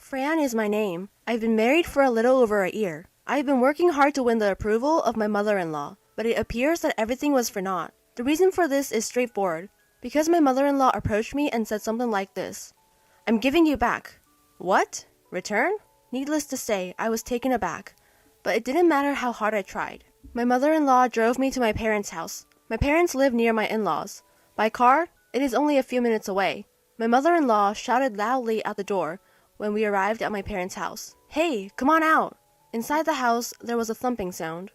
Fran is my name. I've been married for a little over a year. I've been working hard to win the approval of my mother-in-law, but it appears that everything was for naught. The reason for this is straightforward. Because my mother-in-law approached me and said something like this: "I'm giving you back." What? Return? Needless to say, I was taken aback. But it didn't matter how hard I tried. My mother-in-law drove me to my parents' house. My parents live near my in-laws. By car, it is only a few minutes away. My mother-in-law shouted loudly at the door when we arrived at my parents' house. "Hey, come on out!" Inside the house, there was a thumping sound.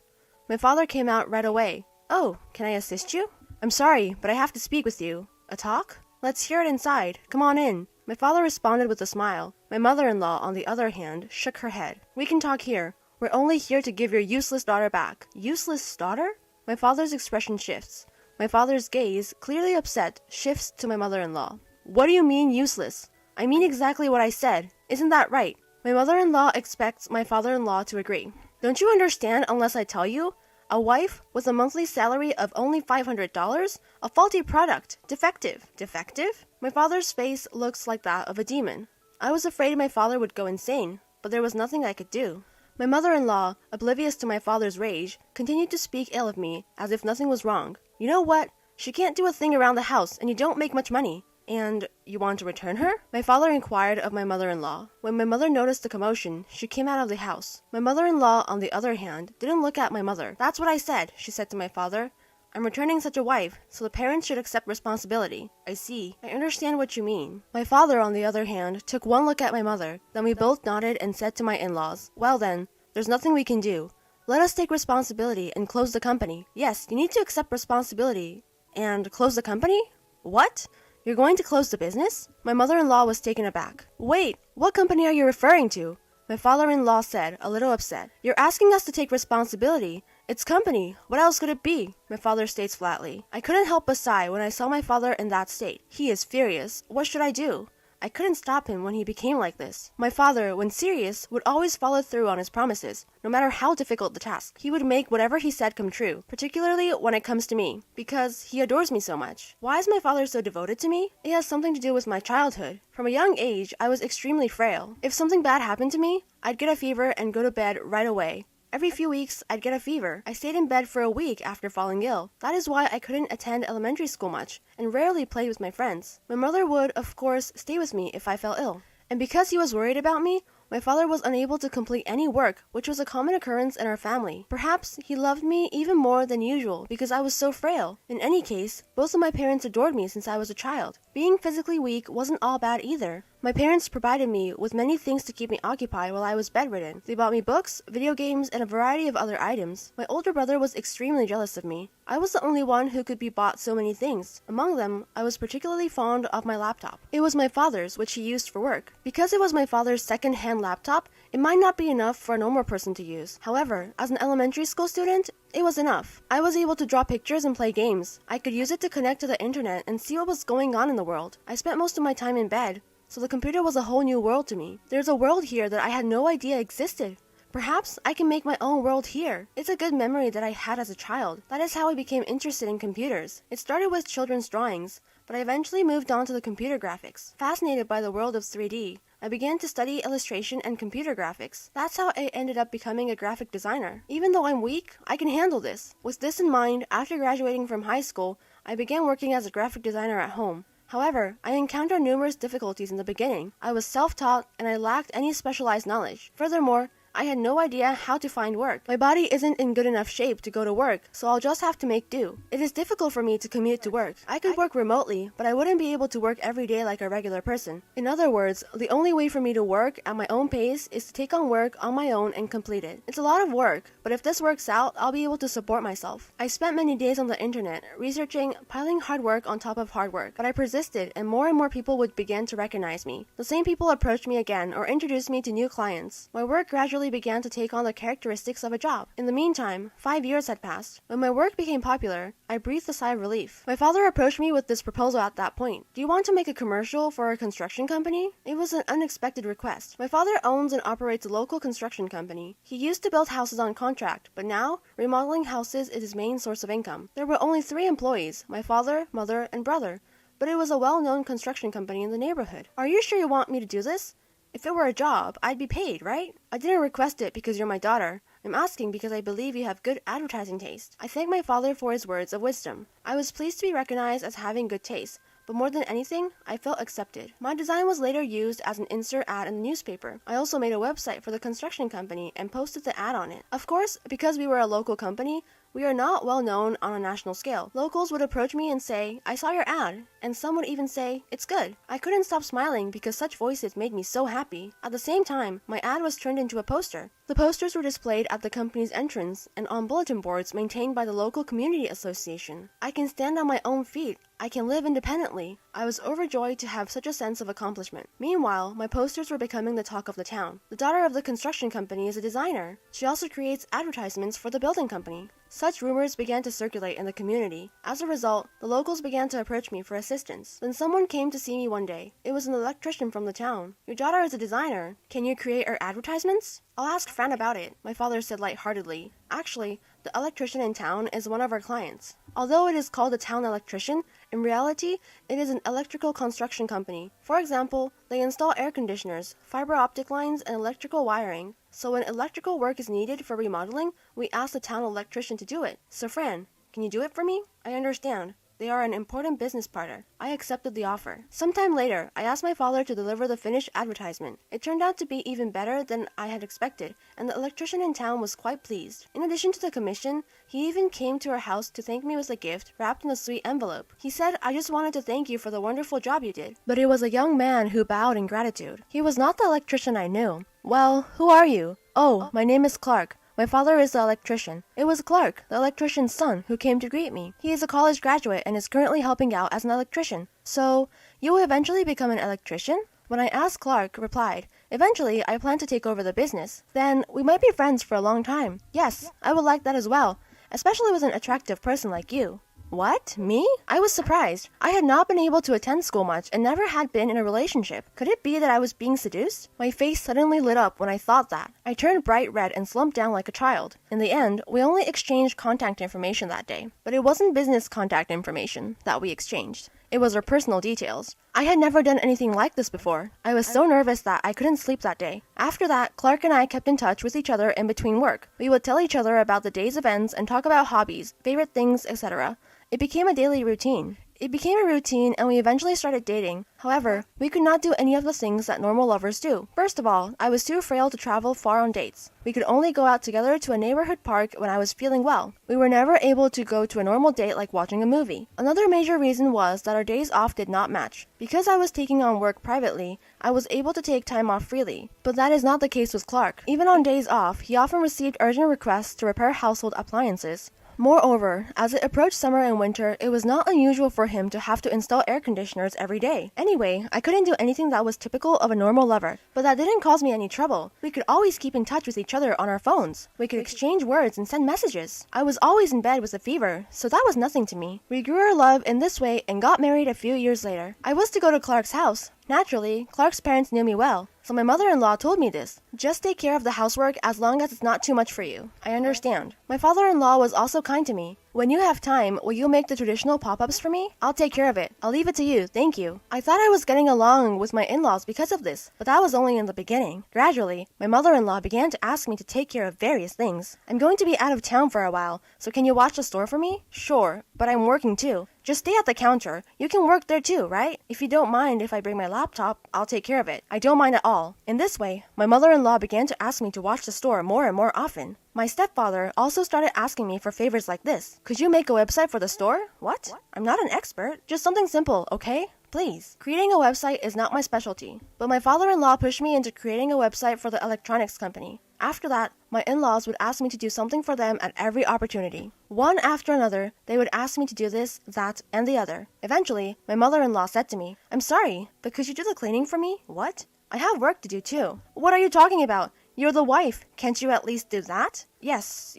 My father came out right away. "Oh, can I assist you?" "I'm sorry, but I have to speak with you." "A talk?" "Let's hear it inside. Come on in." My father responded with a smile. My mother-in-law, on the other hand, shook her head. "We can talk here. We're only here to give your useless daughter back." "Useless daughter?" My father's expression shifts. My father's gaze, clearly upset, shifts to my mother-in-law. "What do you mean, useless?" "I mean exactly what I said. Isn't that right?" My mother-in-law expects my father-in-law to agree. "Don't you understand unless I tell you? A wife with a monthly salary of only $500? A faulty product. Defective." "Defective?" My father's face looks like that of a demon. I was afraid my father would go insane, but there was nothing I could do. My mother-in-law, oblivious to my father's rage, continued to speak ill of me as if nothing was wrong. "You know what? She can't do a thing around the house, and you don't make much money." "And you want to return her?" my father inquired of my mother-in-law. When my mother noticed the commotion, she came out of the house. My mother-in-law, on the other hand, didn't look at my mother. "That's what I said," she said to my father. "I'm returning such a wife, so the parents should accept responsibility." "I see. I understand what you mean." My father, on the other hand, took one look at my mother. Then we both nodded and said to my in-laws, "Well then, there's nothing we can do. Let us take responsibility and close the company." "Yes, you need to accept responsibility. And close the company? What? You're going to close the business?" My mother-in-law was taken aback. "Wait, what company are you referring to?" My father-in-law said, a little upset. "You're asking us to take responsibility. It's company. What else could it be?" My father states flatly. I couldn't help but sigh when I saw my father in that state. He is furious. What should I do? I couldn't stop him when he became like this. My father, when serious, would always follow through on his promises, no matter how difficult the task. He would make whatever he said come true, particularly when it comes to me, because he adores me so much. Why is my father so devoted to me? It has something to do with my childhood. From a young age, I was extremely frail. If something bad happened to me, I'd get a fever and go to bed right away. Every few weeks, I'd get a fever. I stayed in bed for a week after falling ill. That is why I couldn't attend elementary school much, and rarely played with my friends. My mother would, of course, stay with me if I fell ill. And because he was worried about me, my father was unable to complete any work, which was a common occurrence in our family. Perhaps he loved me even more than usual because I was so frail. In any case, both of my parents adored me since I was a child. Being physically weak wasn't all bad either. My parents provided me with many things to keep me occupied while I was bedridden. They bought me books, video games, and a variety of other items. My older brother was extremely jealous of me. I was the only one who could be bought so many things. Among them, I was particularly fond of my laptop. It was my father's, which he used for work. Because it was my father's second-hand laptop, it might not be enough for a normal person to use. However, as an elementary school student, it was enough. I was able to draw pictures and play games. I could use it to connect to the internet and see what was going on in the world. I spent most of my time in bed, so the computer was a whole new world to me. There's a world here that I had no idea existed. Perhaps I can make my own world here. It's a good memory that I had as a child. That is how I became interested in computers. It started with children's drawings, but I eventually moved on to the computer graphics. Fascinated by the world of 3D, I began to study illustration and computer graphics. That's how I ended up becoming a graphic designer. Even though I'm weak, I can handle this. With this in mind, after graduating from high school, I began working as a graphic designer at home. However, I encountered numerous difficulties in the beginning. I was self-taught and I lacked any specialized knowledge. Furthermore, I had no idea how to find work. My body isn't in good enough shape to go to work, so I'll just have to make do. It is difficult for me to commute to work. I could work remotely, but I wouldn't be able to work every day like a regular person. In other words, the only way for me to work at my own pace is to take on work on my own and complete it. It's a lot of work, but if this works out, I'll be able to support myself. I spent many days on the internet, researching, piling hard work on top of hard work, but I persisted and more people would begin to recognize me. The same people approached me again or introduced me to new clients. My work gradually began to take on the characteristics of a job. In the meantime, 5 years had passed. When my work became popular, I breathed a sigh of relief. My father approached me with this proposal at that point. "Do you want to make a commercial for a construction company?" It was an unexpected request. My father owns and operates a local construction company. He used to build houses on contract, but now, remodeling houses is his main source of income. There were only 3 employees, my father, mother, and brother, but it was a well-known construction company in the neighborhood. "Are you sure you want me to do this?" If it were a job, I'd be paid, right? I didn't request it because you're my daughter. I'm asking because I believe you have good advertising taste. I thank my father for his words of wisdom. I was pleased to be recognized as having good taste. But more than anything, I felt accepted. My design was later used as an insert ad in the newspaper. I also made a website for the construction company and posted the ad on it. Of course, because we were a local company, we are not well known on a national scale. Locals would approach me and say, "I saw your ad," and some would even say, "It's good." I couldn't stop smiling because such voices made me so happy. At the same time, my ad was turned into a poster. The posters were displayed at the company's entrance and on bulletin boards maintained by the local community association. I can stand on my own feet. I can live independently. I was overjoyed to have such a sense of accomplishment. Meanwhile, my posters were becoming the talk of the town. The daughter of the construction company is a designer. She also creates advertisements for the building company. Such rumors began to circulate in the community. As a result, the locals began to approach me for assistance. Then someone came to see me one day. It was an electrician from the town. "Your daughter is a designer. Can you create our advertisements?" "I'll ask Fran about it," my father said lightheartedly. Actually, the electrician in town is one of our clients. Although it is called a town electrician, in reality, it is an electrical construction company. For example, they install air conditioners, fiber optic lines, and electrical wiring. So when electrical work is needed for remodeling, we ask the town electrician to do it. "So Fran, can you do it for me?" "I understand. They are an important business partner." I accepted the offer. Sometime later, I asked my father to deliver the finished advertisement. It turned out to be even better than I had expected, and the electrician in town was quite pleased. In addition to the commission, he even came to our house to thank me with a gift wrapped in a sweet envelope. He said, "I just wanted to thank you for the wonderful job you did." But it was a young man who bowed in gratitude. He was not the electrician I knew. "Well, who are you?" "Oh, my name is Clark. My father is the electrician." It was Clark, the electrician's son, who came to greet me. He is a college graduate and is currently helping out as an electrician. "So, you will eventually become an electrician?" When I asked, Clark replied, "Eventually, I plan to take over the business." "Then, we might be friends for a long time." "Yes, I would like that as well, especially with an attractive person like you." "What? Me?" I was surprised. I had not been able to attend school much and never had been in a relationship. Could it be that I was being seduced? My face suddenly lit up when I thought that. I turned bright red and slumped down like a child. In the end, we only exchanged contact information that day. But it wasn't business contact information that we exchanged. It was our personal details. I had never done anything like this before. I was so nervous that I couldn't sleep that day. After that, Clark and I kept in touch with each other in between work. We would tell each other about the day's events and talk about hobbies, favorite things, etc. It became a daily routine. And we eventually started dating. However, we could not do any of the things that normal lovers do. First of all, I was too frail to travel far on dates. We could only go out together to a neighborhood park when I was feeling well. We were never able to go to a normal date like watching a movie. Another major reason was that our days off did not match. Because I was taking on work privately, I was able to take time off freely. But that is not the case with Clark. Even on days off, he often received urgent requests to repair household appliances. Moreover, as it approached summer and winter, it was not unusual for him to have to install air conditioners every day. Anyway, I couldn't do anything that was typical of a normal lover. But that didn't cause me any trouble. We could always keep in touch with each other on our phones. We could exchange words and send messages. I was always in bed with a fever, so that was nothing to me. We grew our love in this way and got married a few years later. I was to go to Clark's house. Naturally, Clark's parents knew me well, so my mother-in-law told me this. "Just take care of the housework as long as it's not too much for you." I understand. My father-in-law was also kind to me. "When you have time, will you make the traditional pop-ups for me? I'll take care of it. I'll leave it to you, thank you." I thought I was getting along with my in-laws because of this, but that was only in the beginning. Gradually, my mother-in-law began to ask me to take care of various things. "I'm going to be out of town for a while, so can you watch the store for me?" "Sure, but I'm working too." "Just stay at the counter. You can work there too, right? If you don't mind if I bring my laptop, I'll take care of it." "I don't mind at all." In this way, my mother-in-law began to ask me to watch the store more and more often. My stepfather also started asking me for favors like this. "Could you make a website for the store?" "What? I'm not an expert. Just something simple, okay? Please." Creating a website is not my specialty, but my father-in-law pushed me into creating a website for the electronics company. After that, my in-laws would ask me to do something for them at every opportunity. One after another, they would ask me to do this, that, and the other. Eventually, my mother-in-law said to me, "I'm sorry, but could you do the cleaning for me?" "What? I have work to do too." "What are you talking about? You're the wife. Can't you at least do that?" Yes.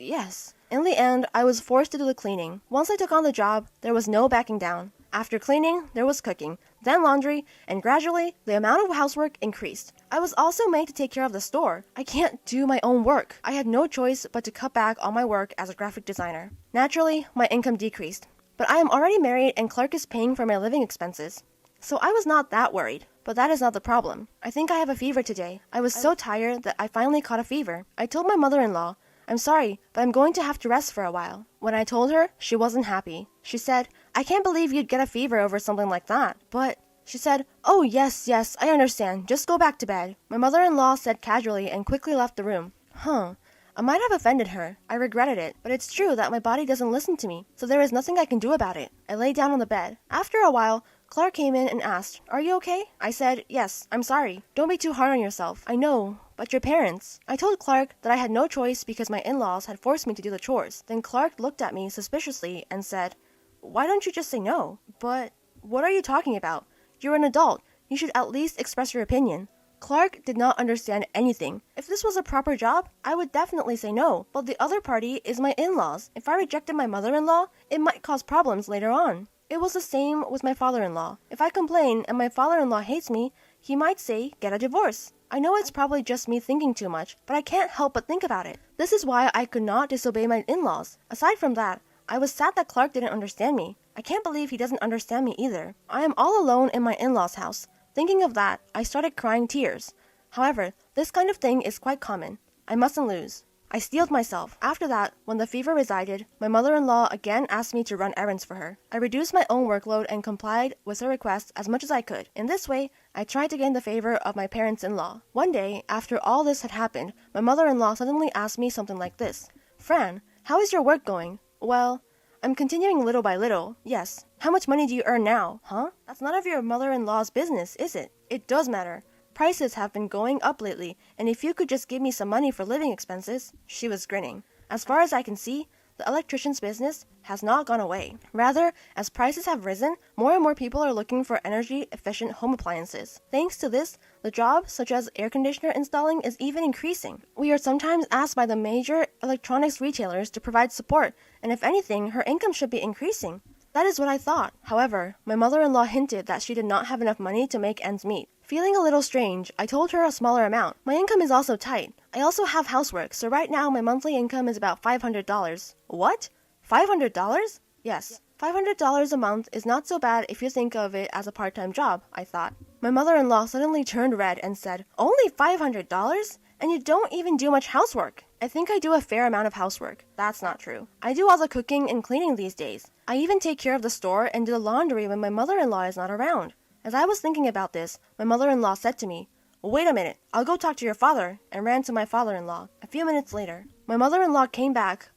In the end, I was forced to do the cleaning. Once I took on the job, there was no backing down. After cleaning, there was cooking, then laundry, and gradually, the amount of housework increased. I was also made to take care of the store. I can't do my own work. I had no choice but to cut back on my work as a graphic designer. Naturally, my income decreased. But I am already married and Clark is paying for my living expenses. So I was not that worried. But that is not the problem. I think I have a fever today. I was so tired that I finally caught a fever. I told my mother-in-law, I'm sorry, but I'm going to have to rest for a while. When I told her, she wasn't happy. She said, I can't believe you'd get a fever over something like that. But she said, oh yes, I understand. Just go back to bed. My mother-in-law said casually and quickly left the room. I might have offended her. I regretted it, but it's true that my body doesn't listen to me, so there is nothing I can do about it. I lay down on the bed. After a while, Clark came in and asked, are you okay? I said, yes, I'm sorry. Don't be too hard on yourself. I know, but your parents. I told Clark that I had no choice because my in-laws had forced me to do the chores. Then Clark looked at me suspiciously and said, why don't you just say no? But what are you talking about? You're an adult. You should at least express your opinion. Clark did not understand anything. If this was a proper job, I would definitely say no, but the other party is my in-laws. If I rejected my mother-in-law, it might cause problems later on. It was the same with my father-in-law. If I complain and my father-in-law hates me, he might say, get a divorce. I know it's probably just me thinking too much, but I can't help but think about it. This is why I could not disobey my in-laws. Aside from that, I was sad that Clark didn't understand me. I can't believe he doesn't understand me either. I am all alone in my in-laws' house. Thinking of that, I started crying tears. However, this kind of thing is quite common. I mustn't lose. I steeled myself. After that, when the fever resided, my mother-in-law again asked me to run errands for her. I reduced my own workload and complied with her request as much as I could. In this way, I tried to gain the favor of my parents-in-law. One day, after all this had happened, my mother-in-law suddenly asked me something like this. Fran, how is your work going? Well, I'm continuing little by little, yes. How much money do you earn now? Huh? That's none of your mother-in-law's business, is it? It does matter. Prices have been going up lately, and if you could just give me some money for living expenses. She was grinning. As far as I can see, the electrician's business has not gone away. Rather, as prices have risen, more and more people are looking for energy-efficient home appliances. Thanks to this, the job, such as air conditioner installing, is even increasing. We are sometimes asked by the major electronics retailers to provide support, and if anything, her income should be increasing. That is what I thought. However, my mother-in-law hinted that she did not have enough money to make ends meet. Feeling a little strange, I told her a smaller amount. My income is also tight. I also have housework, so right now my monthly income is about $500. What? $500? Yes. $500 a month is not so bad if you think of it as a part-time job, I thought. My mother-in-law suddenly turned red and said, only $500? And you don't even do much housework. I think I do a fair amount of housework. That's not true. I do all the cooking and cleaning these days. I even take care of the store and do the laundry when my mother-in-law is not around. As I was thinking about this, my mother-in-law said to me, wait a minute, I'll go talk to your father, and ran to my father-in-law. A few minutes later, my mother-in-law came back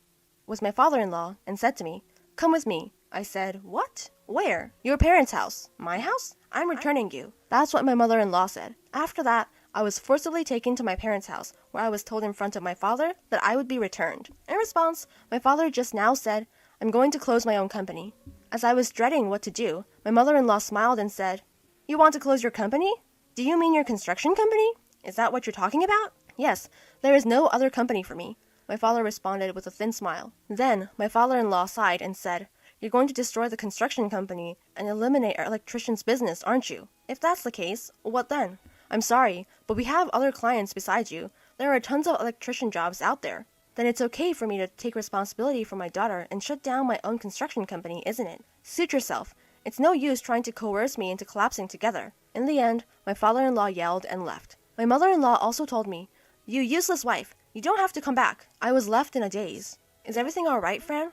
with my father-in-law and said to me, come with me. I said, what? Where? Your parents' house. My house? I'm returning you. That's what my mother-in-law said. After that, I was forcibly taken to my parents' house, where I was told in front of my father that I would be returned. In response, my father just now said, I'm going to close my own company. As I was dreading what to do, my mother-in-law smiled and said, you want to close your company? Do you mean your construction company? Is that what you're talking about? Yes, there is no other company for me. My father responded with a thin smile. Then, my father-in-law sighed and said, you're going to destroy the construction company and eliminate our electrician's business, aren't you? If that's the case, what then? I'm sorry, but we have other clients besides you. There are tons of electrician jobs out there. Then it's okay for me to take responsibility for my daughter and shut down my own construction company, isn't it? Suit yourself. It's no use trying to coerce me into collapsing together. In the end, my father-in-law yelled and left. My mother-in-law also told me, you useless wife, you don't have to come back. I was left in a daze. Is everything alright, Fran?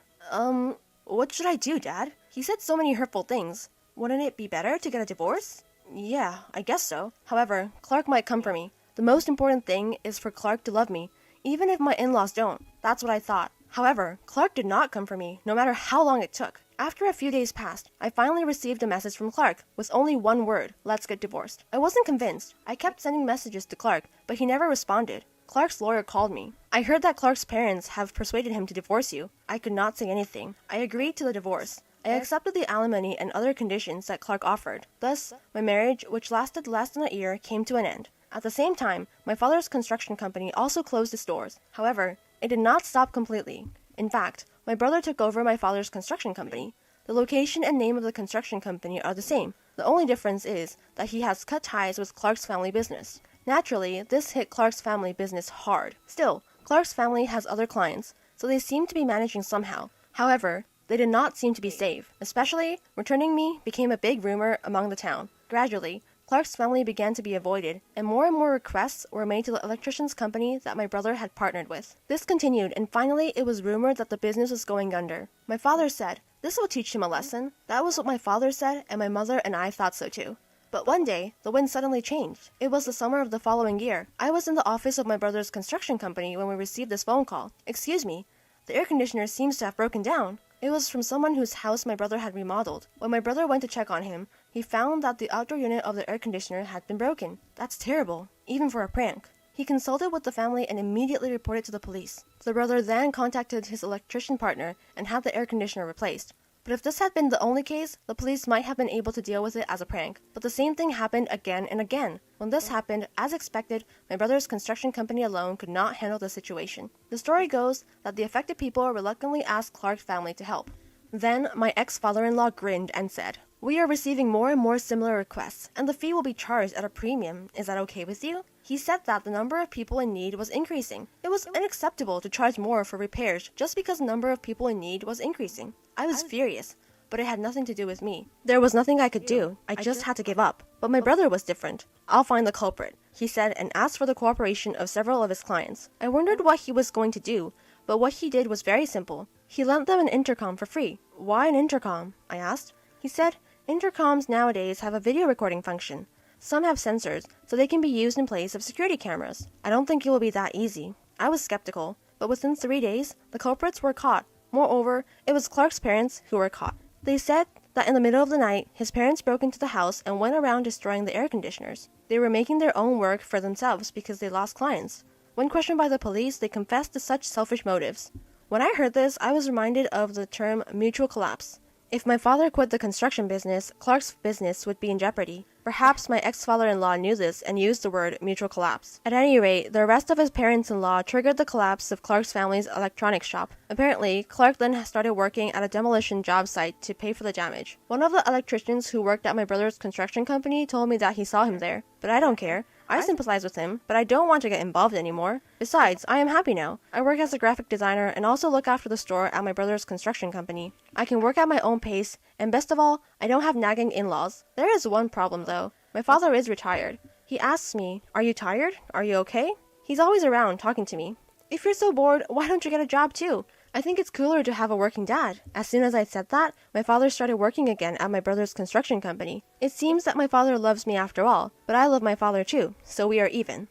What should I do, Dad? He said so many hurtful things. Wouldn't it be better to get a divorce? Yeah, I guess so. However, Clark might come for me. The most important thing is for Clark to love me, even if my in-laws don't. That's what I thought. However, Clark did not come for me, no matter how long it took. After a few days passed, I finally received a message from Clark with only one word, let's get divorced. I wasn't convinced. I kept sending messages to Clark, but he never responded. Clark's lawyer called me. I heard that Clark's parents have persuaded him to divorce you. I could not say anything. I agreed to the divorce. I accepted the alimony and other conditions that Clark offered. Thus, my marriage, which lasted less than a year, came to an end. At the same time, my father's construction company also closed its doors. However, it did not stop completely. In fact, my brother took over my father's construction company. The location and name of the construction company are the same. The only difference is that he has cut ties with Clark's family business. Naturally, this hit Clark's family business hard. Still, Clark's family has other clients, so they seem to be managing somehow. However, they did not seem to be safe. Especially, returning me became a big rumor among the town. Gradually, Clark's family began to be avoided, and more requests were made to the electrician's company that my brother had partnered with. This continued, and finally it was rumored that the business was going under. My father said, "This will teach him a lesson." That was what my father said, and my mother and I thought so too. But one day, the wind suddenly changed. It was the summer of the following year. I was in the office of my brother's construction company when we received this phone call. "Excuse me, the air conditioner seems to have broken down." It was from someone whose house my brother had remodeled. When my brother went to check on him, he found that the outdoor unit of the air conditioner had been broken. That's terrible, even for a prank. He consulted with the family and immediately reported to the police. The brother then contacted his electrician partner and had the air conditioner replaced. But if this had been the only case, the police might have been able to deal with it as a prank. But the same thing happened again and again. When this happened, as expected, my brother's construction company alone could not handle the situation. The story goes that the affected people reluctantly asked Clark's family to help. Then my ex-father-in-law grinned and said, "We are receiving more and more similar requests, and the fee will be charged at a premium. Is that okay with you?" He said that the number of people in need was increasing. It was unacceptable to charge more for repairs just because the number of people in need was increasing. I was furious, but it had nothing to do with me. There was nothing I could do. I just had to give up. But my brother was different. "I'll find the culprit," he said, and asked for the cooperation of several of his clients. I wondered what he was going to do, but what he did was very simple. He lent them an intercom for free. "Why an intercom?" I asked. He said, "Intercoms nowadays have a video recording function. Some have sensors, so they can be used in place of security cameras. I don't think it will be that easy." I was skeptical, but within 3 days, the culprits were caught. Moreover, it was Clark's parents who were caught. They said that in the middle of the night, his parents broke into the house and went around destroying the air conditioners. They were making their own work for themselves because they lost clients. When questioned by the police, they confessed to such selfish motives. When I heard this, I was reminded of the term mutual collapse. If my father quit the construction business, Clark's business would be in jeopardy. Perhaps my ex-father-in-law knew this and used the word mutual collapse. At any rate, the arrest of his parents-in-law triggered the collapse of Clark's family's electronics shop. Apparently, Clark then started working at a demolition job site to pay for the damage. One of the electricians who worked at my brother's construction company told me that he saw him there, but I don't care. I sympathize with him, but I don't want to get involved anymore. Besides, I am happy now. I work as a graphic designer and also look after the store at my brother's construction company. I can work at my own pace, and best of all, I don't have nagging in-laws. There is one problem though. My father is retired. He asks me, "Are you tired? Are you okay?" He's always around talking to me. "If you're so bored, why don't you get a job too? I think it's cooler to have a working dad." As soon as I said that, my father started working again at my brother's construction company. It seems that my father loves me after all, but I love my father too, so we are even.